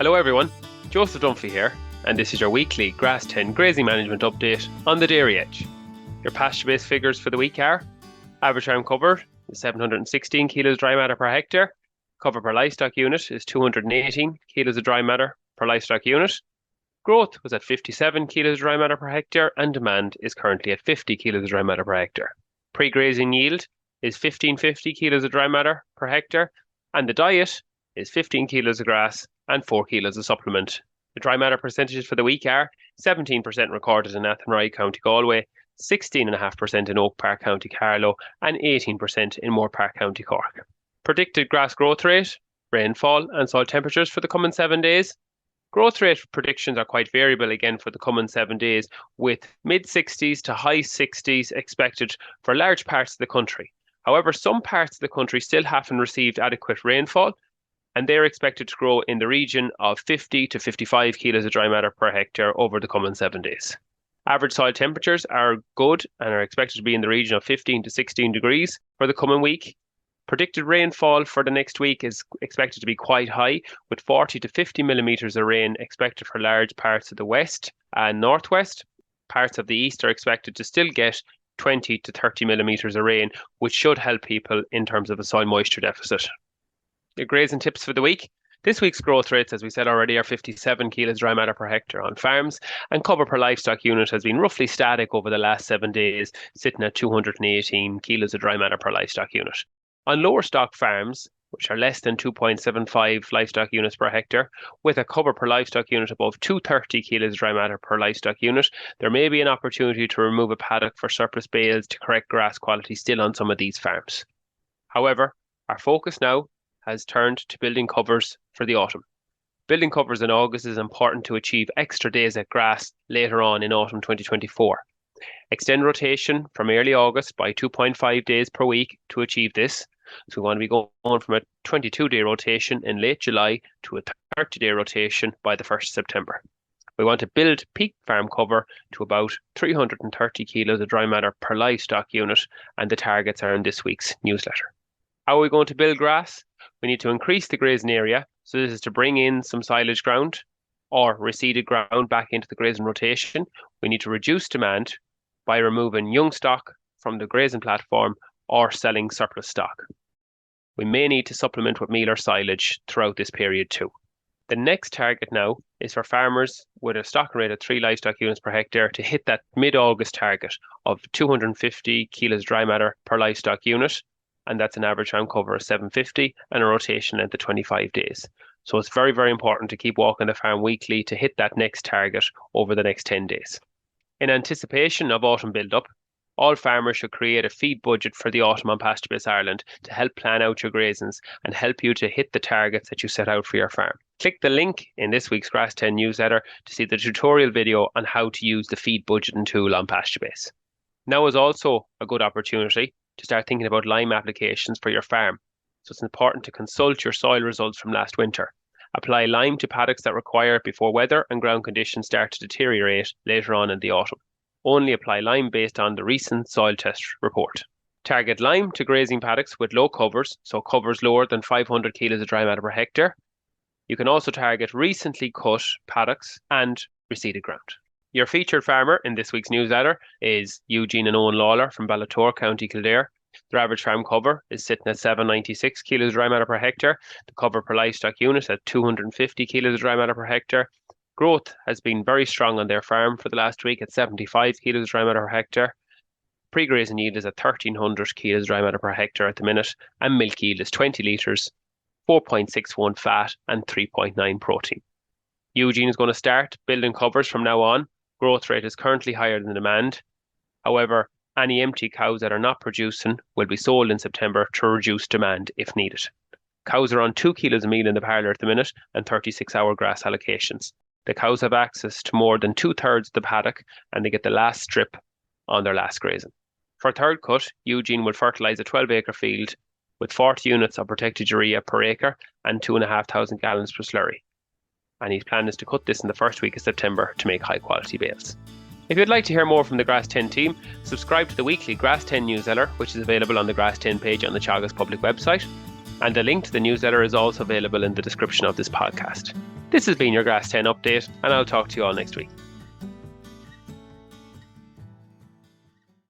Hello everyone, Joseph Dunphy here, and this is your weekly Grass10 grazing management update on the dairy edge. Your PastureBase figures for the week are: average farm cover is 716 kilos dry matter per hectare, cover per livestock unit is 218 kilos of dry matter per livestock unit, growth was at 57 kilos dry matter per hectare, and demand is currently at 50 kilos dry matter per hectare. Pre-grazing yield is 1550 kilos of dry matter per hectare, and the diet is 15 kilos of grass and 4 kilos of supplement. The dry matter percentages for the week are 17% recorded in Athenry, County Galway, 16.5% in Oak Park, County Carlow, and 18% in Moore Park, County Cork. Predicted grass growth rate, rainfall, and soil temperatures for the coming 7 days. Growth rate predictions are quite variable again for the coming 7 days, with mid-60s to high 60s expected for large parts of the country. However, some parts of the country still haven't received adequate rainfall, and they're expected to grow in the region of 50 to 55 kilos of dry matter per hectare over the coming 7 days. Average soil temperatures are good and are expected to be in the region of 15 to 16 degrees for the coming week. Predicted rainfall for the next week is expected to be quite high, with 40 to 50 millimetres of rain expected for large parts of the west and northwest. Parts of the east are expected to still get 20 to 30 millimetres of rain, which should help people in terms of a soil moisture deficit. Your grazing tips for the week. This week's growth rates, as we said already, are 57 kilos dry matter per hectare on farms, and cover per livestock unit has been roughly static over the last 7 days, sitting at 218 kilos of dry matter per livestock unit. On lower stock farms, which are less than 2.75 livestock units per hectare, with a cover per livestock unit above 230 kilos dry matter per livestock unit, there may be an opportunity to remove a paddock for surplus bales to correct grass quality still on some of these farms. However, our focus now has turned to building covers for the autumn. Building covers in August is important to achieve extra days at grass later on in autumn 2024. Extend rotation from early August by 2.5 days per week to achieve this. So we want to be going from a 22-day rotation in late July to a 30-day rotation by the 1st of September. We want to build peak farm cover to about 330 kilos of dry matter per livestock unit, and the targets are in this week's newsletter. How are we going to build grass? We need to increase the grazing area, so this is to bring in some silage ground or reseeded ground back into the grazing rotation. We need to reduce demand by removing young stock from the grazing platform or selling surplus stock. We may need to supplement with meal or silage throughout this period too. The next target now is for farmers with a stock rate of 3 livestock units per hectare to hit that mid-August target of 250 kilos dry matter per livestock unit, and that's an average farm cover of 750 and a rotation length of 25 days. So it's very, very important to keep walking the farm weekly to hit that next target over the next 10 days. In anticipation of autumn build-up, all farmers should create a feed budget for the autumn on PastureBase Ireland to help plan out your grazings and help you to hit the targets that you set out for your farm. Click the link in this week's Grass10 newsletter to see the tutorial video on how to use the feed budgeting tool on PastureBase. Now is also a good opportunity to start thinking about lime applications for your farm. So it's important to consult your soil results from last winter. Apply lime to paddocks that require it before weather and ground conditions start to deteriorate later on in the autumn. Only apply lime based on the recent soil test report. Target lime to grazing paddocks with low covers, so covers lower than 500 kilos of dry matter per hectare. You can also target recently cut paddocks and reseeded ground. Your featured farmer in this week's newsletter is Eugene and Eoin Lawler from Ballator, County Kildare. Their average farm cover is sitting at 796 kilos dry matter per hectare. The cover per livestock unit at 250 kilos dry matter per hectare. Growth has been very strong on their farm for the last week at 75 kilos dry matter per hectare. Pre-grazing yield is at 1300 kilos dry matter per hectare at the minute, and milk yield is 20 litres, 4.61 fat and 3.9 protein. Eugene is going to start building covers from now on. Growth rate is currently higher than demand. However, any empty cows that are not producing will be sold in September to reduce demand if needed. Cows are on 2 kilos of meal in the parlour at the minute and 36-hour grass allocations. The cows have access to more than 2/3 of the paddock, and they get the last strip on their last grazing. For third cut, Eugene will fertilise a 12-acre field with 40 units of protected urea per acre and 2,500 gallons per slurry. And his plan is to cut this in the first week of September to make high-quality bales. If you'd like to hear more from the Grass10 team, subscribe to the weekly Grass10 newsletter, which is available on the Grass10 page on the Teagasc public website. And a link to the newsletter is also available in the description of this podcast. This has been your Grass 10 update, and I'll talk to you all next week.